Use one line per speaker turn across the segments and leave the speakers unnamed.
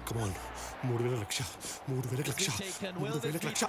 కమాన్ 3,000 లక్ష 3,000 లక్ష 3,000 లక్ష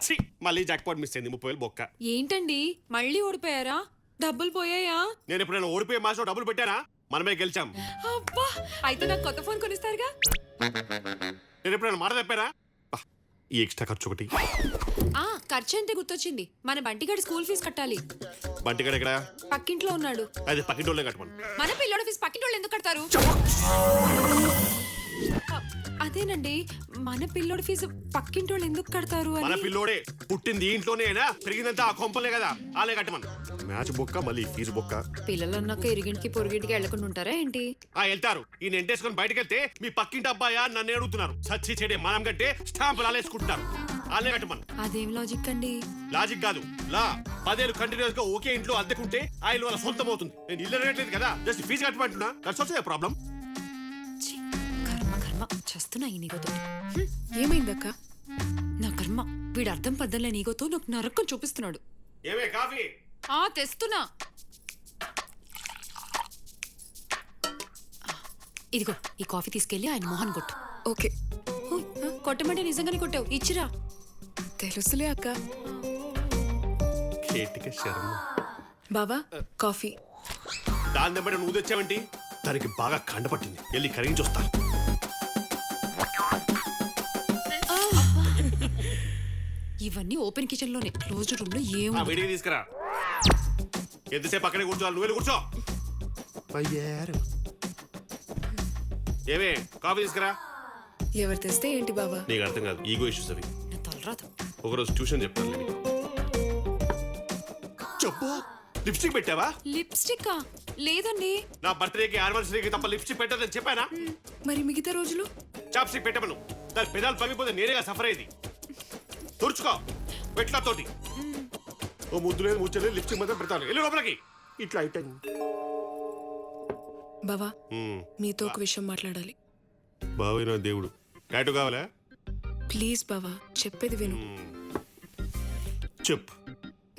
చి మళ్ళీ jackpot miss అయింది 30,000 బొక్క.
ఏంటండి మళ్ళీ ఓడిపోయారా? డబ్బులు పోయాయా?
నేను ఎప్పుడైనా ఓడిపోయే మ్యాచ్లో డబ్బులు పెట్టానా? మనమే గెలిచాం.
అబ్బా, అయితే నాకు కొత్త ఫోన్ కొనిస్తారుగా?
నేను ఎప్పుడైనా మాట తప్పానా? ఈ ఎక్స్ట్రా ఖర్చు ఒకటి.
ఖర్చు అంతే గుర్తొచ్చింది, మన బంటిగాడి స్కూల్ ఫీజు కట్టాలి.
బంటిగాడు ఎక్కడ?
పక్కింట్లో ఉన్నాడు.
అది పక్కింటోళ్ళే కట్టమను.
మన పిల్లోడి ఫీజు పక్కింటోళ్ళు ఎందుకు కడతారు? అదేనండి, మన పిల్లోడి ఫీజు పక్కింటోళ్ళు ఎందుకు కడతారు అని.
మన పిల్లోడే పుట్టింది ఇంట్లోనేనా, పెరిగిందంతా ఆ కొంపలే కదా, ఆలే కట్టమను. మ్యాచ్ బొక్క మళ్ళీ ఫీజు బొక్క.
పిల్లలు అన్నాక ఇరిగింటికి పొరుగింటికి వెళ్లకుండా ఉంటారా ఏంటి?
వెళ్తారు. ఈయన ఎంటేసుకొని బయటకు వెళ్తే మీ పక్కింటి అబ్బాయా నన్ను అడుగుతున్నారు. సచ్చి చెడే మనం కంటే స్టాంపులు ఆలేసుకుంటున్నారు. ఆలే కట్టమను.
అదేం లాజిక్ అండి?
లాజిక్ కాదు, లా. 10 ఏళ్ళు కంటిన్యూస్ గా ఒకే ఇంట్లో అద్దెకుంటే ఆ ఇల్లు వాళ్ళ సొంతం అవుతుంది. నేను ఇల్లు రేట్లేదు కదా, జస్ట్ ఫీజు కట్టమంటున్నా. That's also a problem.
కర్మ చేస్తున్నా ఈ నీగోతో.
ఏమైందక్క?
నా కర్మ, వీడు అర్థం పద్దలే నీగోతో నాకు నరకం చూపిస్తున్నాడు.
ఏమే కాఫీ?
తెస్తున్నా. ఇదిగో ఈ కాఫీ తీసుకెళ్లి ఆయన మోహన్ కొట్టు.
ఓకే.
కొట్టమంటే నిజంగానే కొట్టావు, ఇచ్చిరా.
తెలుసులే అక్క.
కేటిక శర్మ.
బావా కాఫీ.
దాని దెబ్బటి నువ్వు తెచ్చావంటి? దానికి బాగా కండపట్టింది, వెళ్ళి కరిగించి వస్తా.
ఇవన్నీ ఓపెన్ కిచెన్ లోనే, క్లోజ్డ్ రూమ్ లో ఏమో.
వేడిగా తీసుకురా. ఎంతసేపు అక్కడే కూర్చోవాలి, నువ్వు వెళ్ళి కూర్చో. ఏమే కాఫీ తీసుకురా.
ఎవరు తెస్తే ఏంటి బావా?
నీకు అర్థం కాదు, ఈగో ఇష్యూస్ అవి.
నా తలరాదు.
ఒకరోజు ట్యూషన్ చెప్తాను. చెప్పు, లిప్స్టిక్ పెట్టావా?
లిప్స్టిక్ లేదండి.
నా బర్త్డేకి యానివర్సరీకి తప్ప లిప్స్టిక్ పెట్టదని చెప్పానా?
మరి మిగతా రోజులు?
చాప్స్టిక్ పెట్టమను. దాని పెదాలు పగిపోతే నేనేగా సఫర్ అయ్యేది. తుడుచుకో పెట్ల తోటి. ఓ ముద్దు లేదు ముచ్చలేదు, లిప్స్టిక్ మాత్రం పెడతాను. వెళ్ళి లోపలికి. ఇట్లా అయిపోయింది.
బావా మీతో ఒక విషయం మాట్లాడాలి.
బావైన దేవుడు. టాటూ కావాలా?
ప్లీజ్ బావా, చెప్పేది విను.
చెప్పు.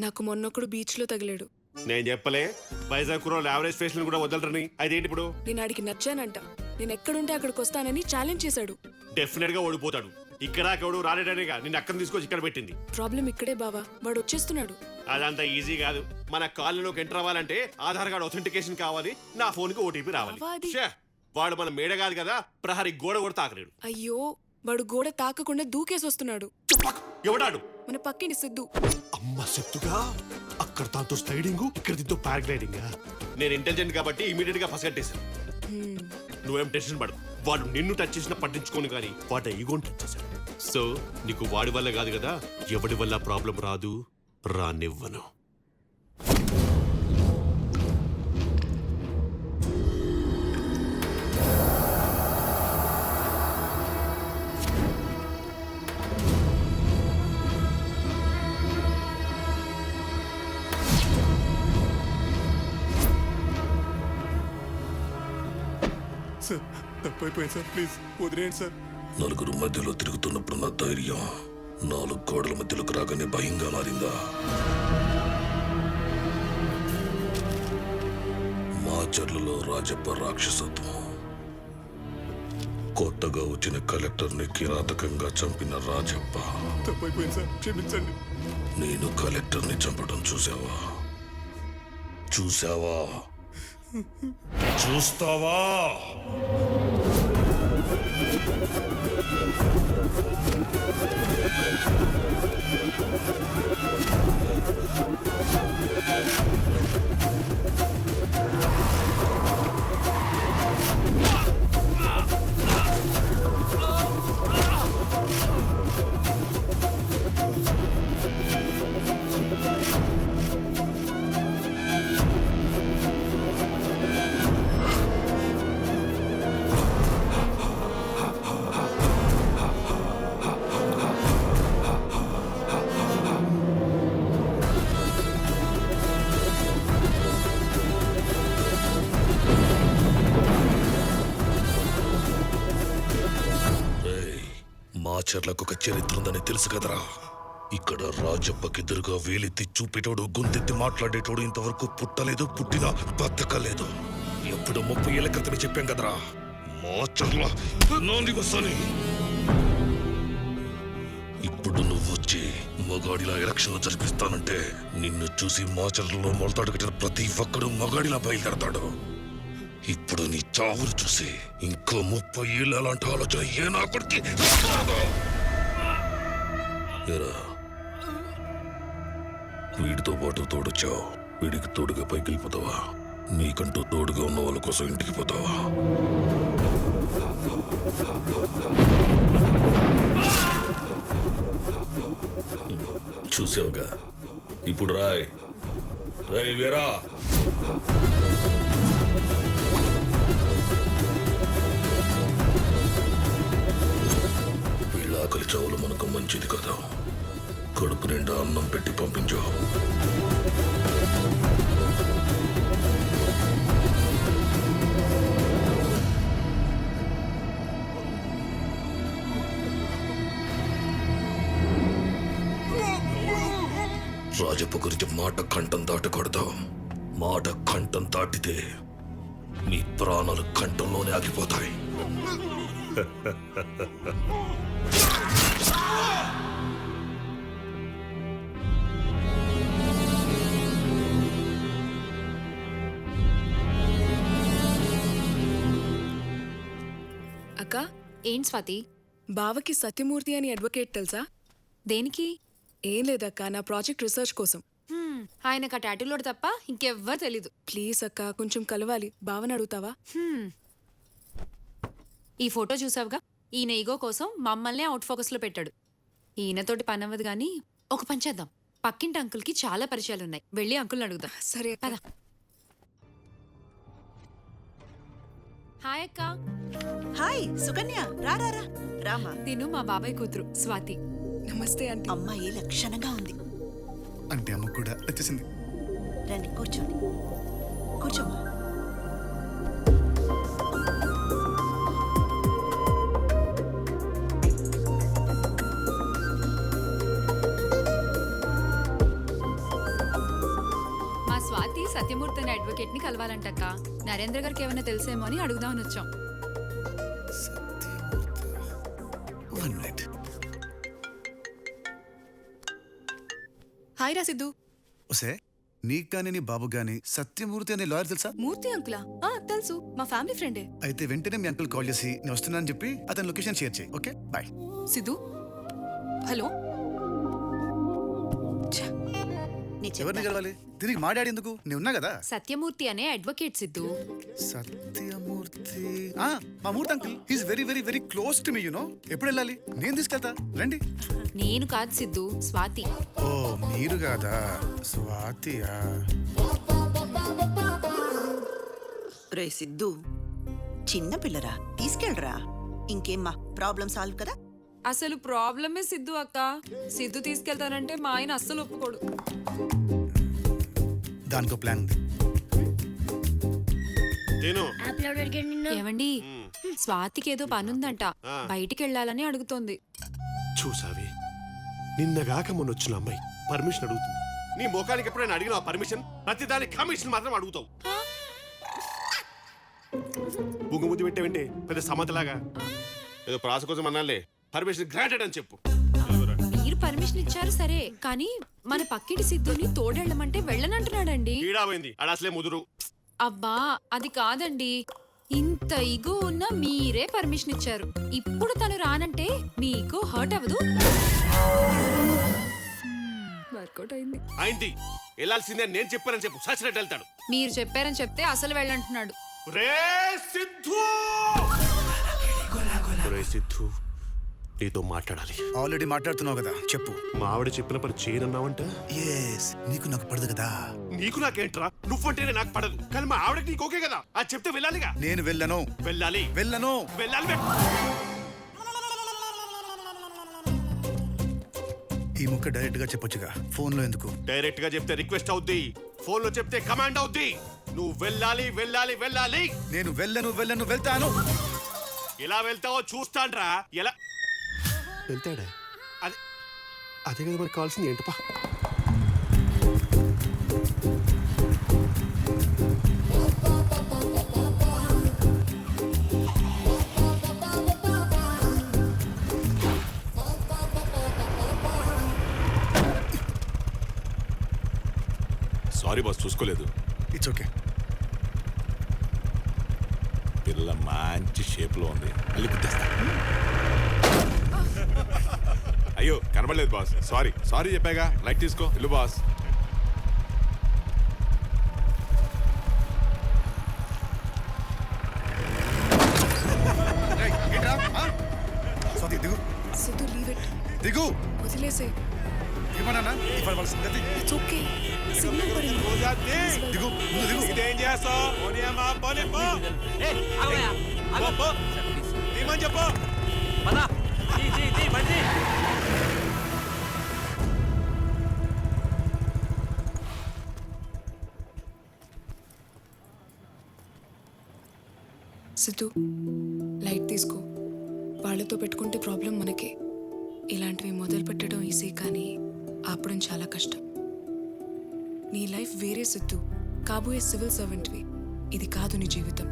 నాకు మొన్నొకడు బీచ్ లో తగిలాడు.
నేను చెప్పలే వైజాగ్ కుర్రోళ్ళు యావరేజ్ ఫేస్ కూడా వదలరని? అదేంటి ఇప్పుడు?
నేను ఆడికి నచ్చానంట. నేను ఎక్కడుంటే అక్కడికి వస్తానని ఛాలెంజ్ చేశాడు.
డెఫినెట్ గా ఓడిపోతాడు. ఇక్కడ ఎవడు రాలేడనేగా నిన్ను అక్కడ తీసుకొచ్చి ఇక్కడ పెట్టింది.
ప్రాబ్లం ఇక్కడే బావా, వాడు వచ్చేస్తున్నాడు.
అదంతా ఈజీ కాదు. మన కాలనీలోకి ఎంటర్ అవ్వాలంటే ఆధార్ కార్డ్ అథెంటికేషన్ కావాలి, నా ఫోన్ కి ఓటీపీ రావాలి. ఛే, వాడు మన మేడ కాదు కదా, ప్రహరీ గోడ కూడా తాకలేడు.
అయ్యో, వాడు గోడ తాకకుండా దూకేసి వస్తున్నాడు.
ఎవడాడు?
మన పక్కింటి సిద్ధు.
అమ్మ సిద్ధుగా? అక్కడ తాతో స్లైడింగ్, ఇక్కడ దీంతో పారాగ్లైడింగ్. నేను ఇంటెలిజెంట్ కాబట్టి ఇమీడియట్ గా పసగట్టేశాను. నువ్వేం టెన్షన్ పడదు. వాడు నిన్ను టచ్ చేసినా పట్టించుకోను కానీ వాడు ఈగోని టచ్ చేశాడు. సో నీకు వాడి వల్ల కాదు కదా, ఎవడి వల్ల ప్రాబ్లం రాదు, రానివ్వను.
సార్ తప్పైపోయింది సార్, ప్లీజ్ వదిలేయండి సార్.
నలుగురు మధ్యలో తిరుగుతున్నప్పుడు నా ధైర్యం 4 గోడల మధ్యలోకి రాగానే భయంగా మారిందా? మాచర్లలో రాజప్ప రాక్షసత్వం, కొత్తగా వచ్చిన కలెక్టర్ని కిరాతకంగా చంపిన రాజప్ప.
తప్పైపోయింది సార్, క్షమించండి.
నేను కలెక్టర్ని చంపడం చూసావా? చూస్తావా? మాచర్లకు ఒక చరిత్ర ఉందని తెలుసు కదరా. ఇక్కడ రాజప్పకెదురుగా వేలెత్తి చూపేటోడు, గొంతెత్తి మాట్లాడేటోడు ఇంతవరకు పుట్టలేదు, పుట్టినా బతకలేదు. ఎప్పుడు 30 ఏళ్ల క్రితమే చెప్పాం కదరా, మాచర్ల నాందివసని. ఇప్పుడు నువ్వు వచ్చి మగాడిలా ఎలక్షన్లు జరిపిస్తానంటే నిన్ను చూసి మాచర్లలో మొలతాడు కట్టిన ప్రతి ఒక్కడు మగాడిలా బయలుదేరతాడు. ఇప్పుడు నీ చావును చూసి ఇంకో 30 ఏళ్ళు అలాంటి ఆలోచన ఏ నా కొడుకు వీడితో పాటు తోడొచ్చావు, వీడికి తోడుగా పైకి వెళ్ళిపోతావా? నీకంటూ తోడుగా ఉన్న వాళ్ళ కోసం ఇంటికి పోతావా? చూసావుగా, ఇప్పుడు రాయ్ వీరా. వీళ్ళ ఆకలి చావులు మనకు మంచిది కదా. కడుపు నిండా అన్నం పెట్టి పంపించు. రాజప్ప గురించి మాట కంఠం దాటకూడదు. మాట కంఠం దాటితే నీ ప్రాణాలు కంఠంలోనే ఆగిపోతాయి.
అక్క,
ఏంటి స్వాతి?
బావకి సత్యమూర్తి అని అడ్వకేట్ తెలుసా?
దేనికి?
ఏం లేదక్క, నా ప్రాజెక్ట్ రీసెర్చ్ కోసం.
ఆయనకు ఆ టాటూలోడు తప్ప ఇంకెవ్వరు తెలీదు.
ప్లీజ్ అక్క, కొంచెం కలవాలి. బావని అడుగుతావా?
ఈ ఫోటో చూసావుగా, ఈయన ఈగో కోసం మమ్మల్నే అవుట్ ఫోకస్ లో పెట్టాడు. ఈయనతోటి పని అవ్వదు గానీ ఒక పని చేద్దాం. పక్కింటి అంకుల్కి చాలా పరిచయాలున్నాయి, వెళ్ళి అంకుల్ని అడుగుదాం.
సరే అక్క.
పద. హాయ్ అక్క.
హాయ్ సుకన్య, రా రా రా రామా.
తిను మా బాబాయ్ కూతురు స్వాతి.
నమస్తే ఆంటీ.
అమ్మాయి లక్షణంగా ఉంది.
అంటే అమ్మ కూడా వచ్చేసింది.
రండి కూర్చోండి, కూర్చోమ్మా.
మా స్వాతి సత్యమూర్తి అనే అడ్వకేట్ ని కలవాలంటక్క. నరేంద్ర గారికి ఏమైనా తెలిసేమో అని అడుగుదామని వచ్చాం.
One minute.
హాయ్ రా సిద్ధు.
ఒసే, నీకు కానీ నీ బాబు గాని సత్యమూర్తి అనే లాయర్ తెలుసా?
మూర్తి అంకులా? తెలుసు, మా ఫ్యామిలీ ఫ్రెండే.
అయితే వెంటనే మీ అంకుల్ కాల్ చేసి నేను వస్తున్నానని చెప్పి అతని లొకేషన్ షేర్ చేయి. Okay, bye.
సిద్ధు, హలో.
నీ
ఎవరిని
చెప్పా.
కలవాలి? తిరిగి మాట్లాడి ఎందుకు? నేను ఉన్నా కదా.
సత్యమూర్తి అనే అడ్వకేట్ సిద్ధు.
సత్యమూర్తి, మా Murthy uncle. He's very very very close to me, you know. ఎప్పుడు వెళ్ళాలి? నేను తీసుకెళ్తా, రండి.
నేను కాదు సిద్ధు, స్వాతి.
ఓ, మీరు కాదా? స్వాతియా?
రే సిద్ధు, చిన్న పిల్లరా, తీసుకెళ్ళరా. ఇంకేమ్మా, ప్రాబ్లం సాల్వ్ కదా.
అసలు ప్రాబ్లమే సిద్ధు అక్క. సిద్ధు తీసుకెళ్తానంటే మా ఆయన అస్సలు ఒప్పుకోడు.
దానికో ప్లాన్ ఉంది.
ఏమండి, స్వాతికి ఏదో పనుందంట, బయటికి వెళ్ళాలని అడుగుతోంది.
చూసావి, నిన్నగాక మొన్న వచ్చిన అమ్మాయి పర్మిషన్ అడుగుతుంది. నీ ముఖానికి ఎప్పుడైనా అడిగిన పర్మిషన్? ప్రతి దానికి కమిషన్ మాత్రం అడుగుతావు. బుంగుముద్దు పెట్టేవంటే పెద్ద సమతలాగా. ఏదో ప్రాస కోసం అన్నాలే, పర్మిషన్ గ్రాంటెడ్ అని చెప్పు.
మీరు పర్మిషన్ ఇచ్చారు సరే, కానీ మన పక్కింటి సిద్ధుని తోడెళ్ళమంటే వెళ్ళనంటున్నాడండి.
ఈడాపోయింది, అడ అసలే ముదురు.
అబ్బా, అది కాదండి. ఇంత ఇగో ఉన్నా మీరే పర్మిషన్ ఇచ్చారు. ఇప్పుడు తను రానంటే మీకు హర్ట్ అవ్వదు? వర్కౌట్ అయింది.
అయింది, వెళ్ళాల్సిందే నేను చెప్పానని చెప్పు. సచ్చినట్టు వెళ్తాడు.
మీరు చెప్పారని చెప్తే అసలు వెళ్ళంటున్నాడు.
రే సిద్ధు, రే సిద్ధు, నీతో మాట్లాడాలి.
ఆల్రెడీ మాట్లాడుతున్నావు కదా, చెప్పు.
మా ఆవిడ చెప్పిన పని చేయనన్నావంట.
ఎస్, నీకు నాకు పడదు కదా.
నీకు నాకేంట్రా? నువ్వంటేనే నాకు పడదు, కానీ మా ఆవిడకి నీకు ఓకే కదా. అది చెప్తే వెళ్ళాలిగా.
నేను వెళ్ళను.
వెళ్ళాలి,
వెళ్ళను.
వెళ్ళాలి.
ఈ ముక్క డైరెక్ట్ గా చెప్పొచ్చుగా, ఫోన్ లో ఎందుకు?
డైరెక్ట్ గా చెప్తే రిక్వెస్ట్ అవుద్ది, ఫోన్ లో చెప్తే కమాండ్ అవుద్ది. నువ్వు వెళ్ళాలి, వెళ్ళాలి, వెళ్ళాలి.
నేను వెళ్ళను, వెళ్ళను, వెళ్తాను.
ఎలా వెళ్తావో చూస్తాన్రా. ఎలా వెళ్తాడా? అదే అదే కదా మనకు కావాల్సింది. ఏంటప్పా?
సారీ బాస్, చూసుకోలేదు.
It's okay.
పిల్ల మంచి షేప్లో ఉంది, మళ్ళీ గుర్తిస్తా. అయ్యో కనబడలేదు బాస్, సారీ సారీ చెప్పాగా. లైట్ తీసుకో, ఇల్లు బాస్.
స్వాతి దిగు
సిద్ధు లీవ్ ఇట్.
దిగు.
వదిలేసే.
ఏమన్నా ఇవాళ వాళ్ళ సంగతి.
It's okay. సిగ్నల్ పడింది.
దిగు ముందు దిగు.
ఇదేం చేస్తావు? చెప్పు.
సిద్ధు లైట్ తీసుకో. వాళ్ళతో పెట్టుకుంటే ప్రాబ్లం మనకే. ఇలాంటివి మొదలు పెట్టడం ఈజీ, కానీ ఆపడం చాలా కష్టం. నీ లైఫ్ వేరే సిద్ధు, కాబోయే సివిల్ సర్వెంట్వి. ఇది కాదు నీ జీవితం.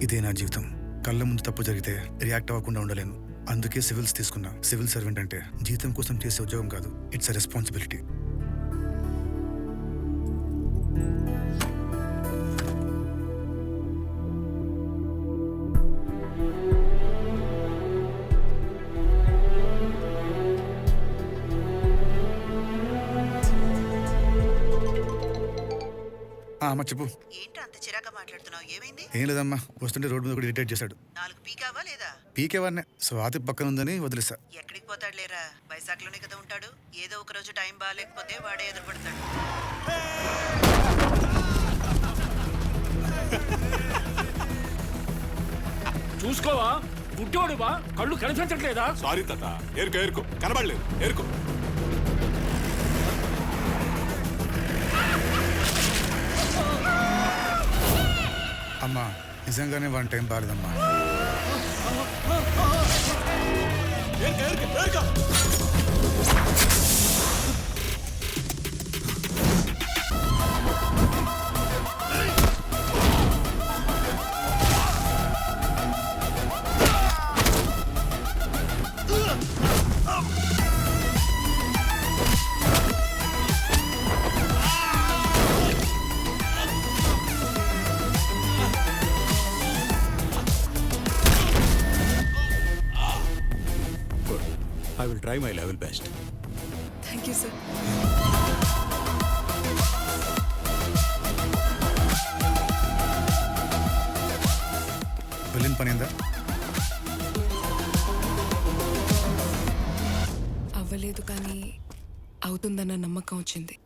ఇదే నా జీవితం. కళ్ళ ముందు తప్పు జరిగితే రియాక్ట్ అవ్వకుండా ఉండలేను. అందుకే సివిల్స్ తీసుకున్నా. సివిల్ సర్వెంట్ అంటే జీతం కోసం చేసే ఉద్యోగం కాదు, ఇట్స్ ఎ రెస్పాన్సిబిలిటీ. అమ్మ చెప్పు.
ఏంటి అంత చిరాగా మాట్లాడుతున్నావు? ఏమైంది?
ఏం లేదమ్మా, వస్తుంటే రోడ్డు మీద కూడా ఇరిటేట్ చేశాడు.
4 పీకావా లేదా?
పీకేవాడినే. స్వాతి పక్కన ఉందని వదిలేసా.
ఎక్కడికి పోతాడు లేరా? వైజాగ్లోనే కదా ఉంటాడు. ఏదో ఒక రోజు టైం బాగాలేకపోతే వాడే ఎదురుపడతాడు.
చూసుకోవా, గుడ్డోడువా, కళ్ళు కనిపించట్లేదా?
సారీ తాత, ఏరుకో ఏరుకో, కనబడలేదు, ఏరుకో.
అమ్మా నిజంగానే వన్ టైం బాలేదమ్మా.
ఏరుకో ఏరుకో ఏరుకో.
I will try my level best.
Thank you sir.
వెళ్ళిన పని ఏందా?
అవ్వలేదు, కానీ అవుతుందన్న నమ్మకం వచ్చింది.